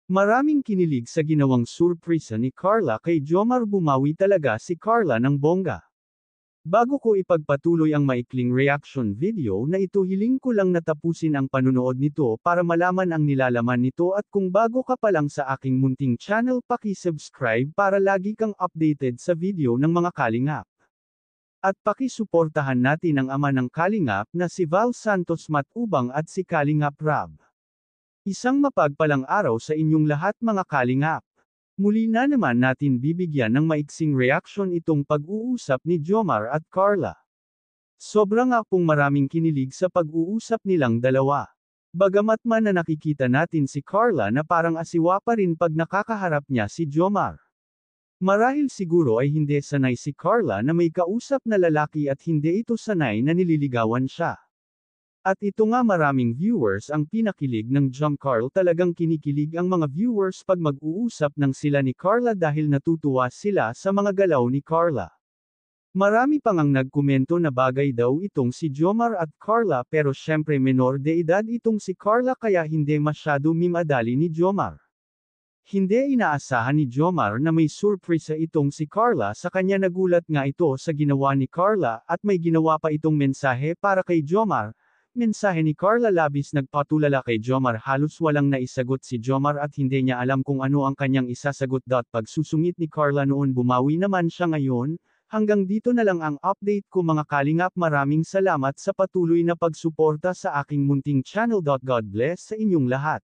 Maraming kinilig sa ginawang surpresa ni Carla kay Jomar. Bumawi talaga si Carla ng bongga. Bago ko ipagpatuloy ang maikling reaction video na ito, hiling ko lang natapusin ang panunood nito para malaman ang nilalaman nito, at kung bago ka pa lang sa aking munting channel, paki-subscribe para lagi kang updated sa video ng mga kalingap. At paki-suportahan natin ang ama ng kalingap na si Val Santos Matubang at si Kalingap Rab. Isang mapagpalang araw sa inyong lahat mga kalingap. Muli na naman natin bibigyan ng maiksing reaction itong pag-uusap ni Jomar at Carla. Sobra nga pong maraming kinilig sa pag-uusap nilang dalawa. Bagamat man na nakikita natin si Carla na parang asiwa pa rin pag nakakaharap niya si Jomar. Marahil siguro ay hindi sanay si Carla na may kausap na lalaki at hindi ito sanay na nililigawan siya. At ito nga, maraming viewers ang pinakilig ng Jomcar. Talagang kinikilig ang mga viewers pag mag-uusap ng sila ni Carla dahil natutuwa sila sa mga galaw ni Carla. Marami pang ang nagkomento na bagay daw itong si Jomar at Carla, pero syempre menor de edad itong si Carla kaya hindi masyado mimadali ni Jomar. Hindi inaasahan ni Jomar na may surpresa itong si Carla sa kanya. Nagulat nga ito sa ginawa ni Carla at may ginawa pa itong mensahe para kay Jomar. Mensahe ni Carla labis nagpatulala kay Jomar. Halos walang naisagot si Jomar at hindi niya alam kung ano ang kanyang isasagot. Pagsusungit ni Carla noon, bumawi naman siya ngayon. Hanggang dito na lang ang update ko mga kalingap. Maraming salamat sa patuloy na pagsuporta sa aking munting channel. God bless sa inyong lahat.